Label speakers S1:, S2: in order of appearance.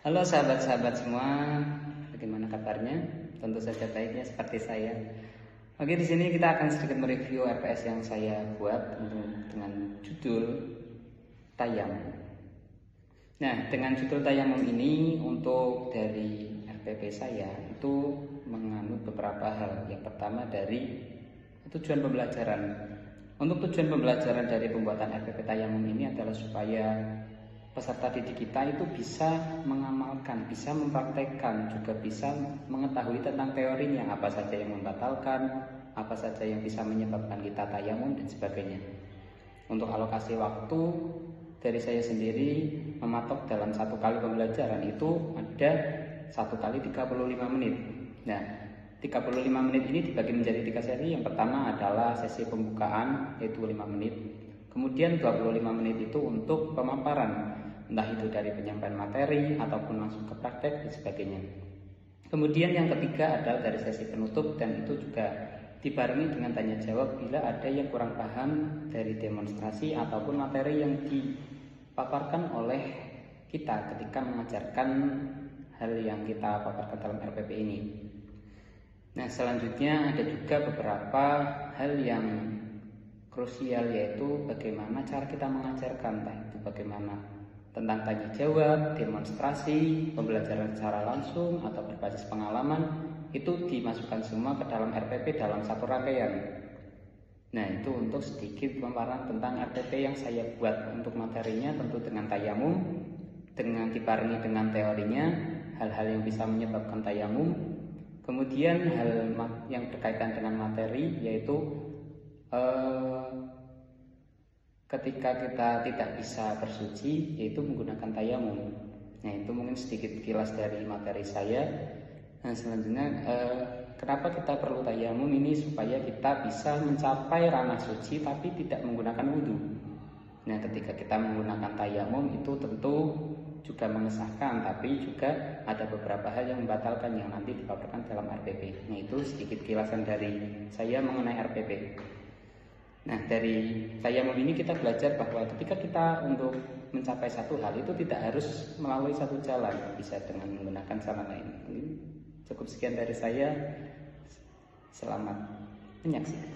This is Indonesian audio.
S1: Halo sahabat-sahabat semua, bagaimana kabarnya? Tentu saja baiknya seperti saya. Oke, di sini kita akan sedikit mereview RPS yang saya buat dengan judul Tayamum. Nah, dengan judul Tayamum ini untuk dari RPP saya itu mengandung beberapa hal. Yang pertama dari tujuan pembelajaran. Untuk tujuan pembelajaran dari pembuatan RPP Tayamum ini adalah supaya peserta didik kita itu bisa mengamalkan, bisa mempraktekkan, juga bisa mengetahui tentang teorinya, apa saja yang membatalkan, apa saja yang bisa menyebabkan kita tayamum dan sebagainya. Untuk alokasi waktu dari saya sendiri mematok dalam satu kali pembelajaran itu ada 1 kali 35 menit. Nah, 35 menit ini dibagi menjadi 3 sesi. Yang pertama adalah sesi pembukaan yaitu 5 menit. Kemudian 25 menit itu untuk pemaparan, entah itu dari penyampaian materi ataupun langsung ke praktek dan sebagainya. Kemudian yang ketiga adalah dari sesi penutup, dan itu juga dibarengi dengan tanya jawab bila ada yang kurang paham dari demonstrasi ataupun materi yang dipaparkan oleh kita ketika mengajarkan hal yang kita paparkan dalam RPP ini. Nah, selanjutnya ada juga beberapa hal yang krusial, yaitu bagaimana cara kita mengajarkan, entah itu bagaimana tentang tanya jawab, demonstrasi, pembelajaran secara langsung atau berbasis pengalaman, itu dimasukkan semua ke dalam RPP dalam satu rangkaian. Nah, itu untuk sedikit pemaparan tentang RPP yang saya buat. Untuk materinya tentu dengan tayamum, dengan dibarengi dengan teorinya, hal-hal yang bisa menyebabkan tayamum. Kemudian hal yang berkaitan dengan materi, yaitu ketika kita tidak bisa bersuci, yaitu menggunakan tayamum. Nah, itu mungkin sedikit kilas dari materi saya. Nah, selanjutnya kenapa kita perlu tayamum ini? Supaya kita bisa mencapai ranah suci tapi tidak menggunakan wudhu. Nah, ketika kita menggunakan tayamum itu tentu juga mengesahkan, tapi juga ada beberapa hal yang membatalkan yang nanti dipaparkan dalam RPP. Nah, itu sedikit kilasan dari saya mengenai RPP. Nah, dari tayamum ini kita belajar bahwa ketika kita untuk mencapai satu hal itu tidak harus melalui satu jalan, bisa dengan menggunakan jalan lain. Ini cukup sekian dari saya. Selamat menyaksikan.